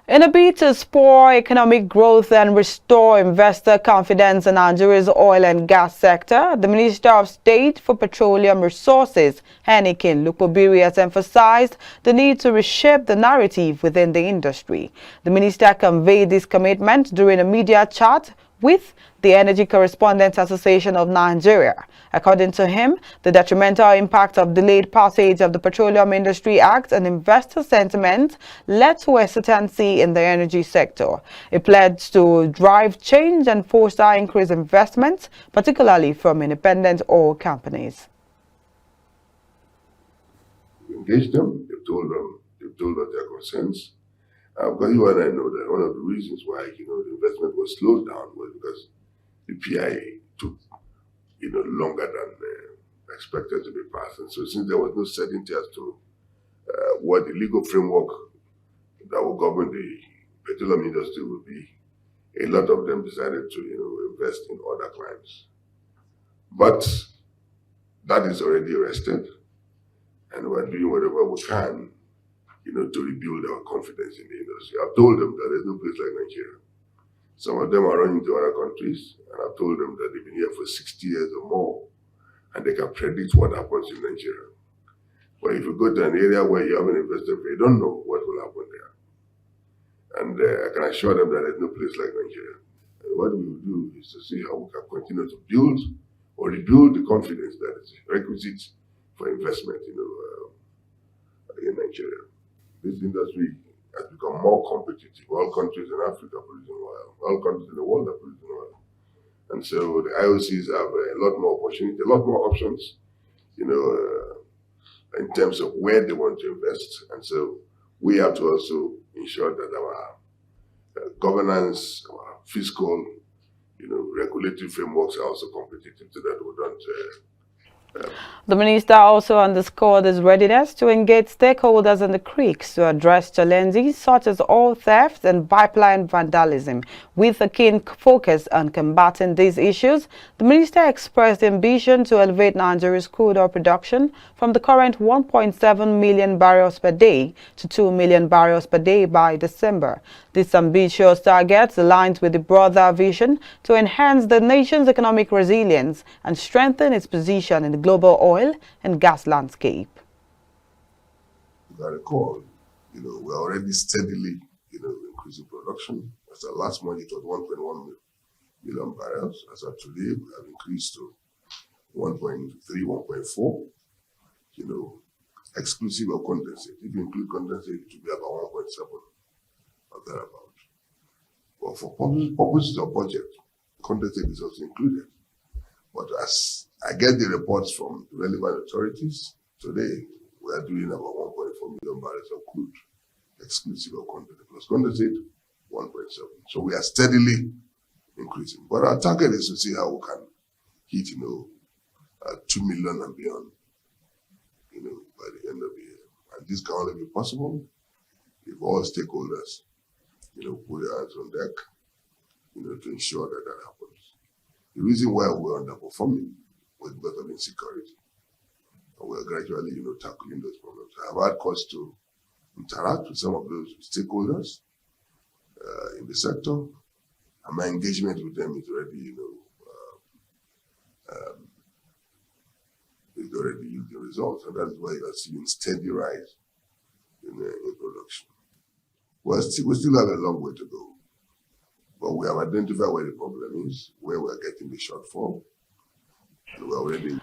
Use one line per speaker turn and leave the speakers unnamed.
In a bid to spur economic growth and restore investor confidence in Nigeria's oil and gas sector, the Minister of State for Petroleum Resources, Lokpobiri, has emphasized the need to reshape the narrative within the industry. The minister conveyed this commitment during a media chat with the Energy Correspondents Association of Nigeria. According to him, the detrimental impact of delayed passage of the Petroleum Industry Act and investor sentiment led to hesitancy in the energy sector. He pledged to drive change and foster increased investment, particularly from independent oil companies.
We engaged them, they've told us their concerns. Because you and I know that one of the reasons why the investment was slowed down was because the PIA took longer than expected to be passed. And so since there was no certainty as to what the legal framework that will govern the petroleum industry will be, a lot of them decided to invest in other clients. But that is already arrested, and we're doing whatever we can to rebuild our confidence in the industry. I've told them that there's no place like Nigeria. Some of them are running to other countries, and I've told them that they've been here for 60 years or more, and they can predict what happens in Nigeria. But if you go to an area where you haven't invested, you don't know what will happen there. And I can assure them that there's no place like Nigeria. And what we will do is to see how we can continue to build or rebuild the confidence that is requisite for investment in Nigeria. This industry has become more competitive. All countries in Africa are producing oil. All countries in the world are producing oil. And so the IOCs have a lot more opportunity, a lot more options, in terms of where they want to invest. And so we have to also ensure that our governance, our fiscal, regulatory frameworks are also competitive so that we don't
The minister also underscored his readiness to engage stakeholders in the creeks to address challenges such as oil theft and pipeline vandalism. With a keen focus on combating these issues, the minister expressed ambition to elevate Nigeria's crude oil production from the current 1.7 million barrels per day to 2 million barrels per day by December. This ambitious target aligns with the broader vision to enhance the nation's economic resilience and strengthen its position in the global oil and gas landscape.
You got a call. We're already steadily, increasing production. As of last month, it was 1.1 million barrels. As of today, we have increased to 1.3, 1.4. Exclusive of condensate. If you include condensate, it will be about 1.7 or thereabout. But for purposes of budget, condensate is also included. But as I get the reports from relevant authorities, today we are doing about 1.4 million barrels of crude, exclusive of condensate. Plus condensate, 1.7. So we are steadily increasing. But our target is to see how we can hit, 2 million and beyond, by the end of the year. And this can only be possible if all stakeholders, put their hands on deck, to ensure that that happens. The reason why we're underperforming was because of insecurity. And we're gradually, tackling those problems. I've had cause to interact with some of those stakeholders in the sector, and my engagement with them is already, is already yielding results, and that's why you are seeing steady rise in production. We still have a long way to go, but we have identified where the problem is, where we're getting the shortfall, and we're already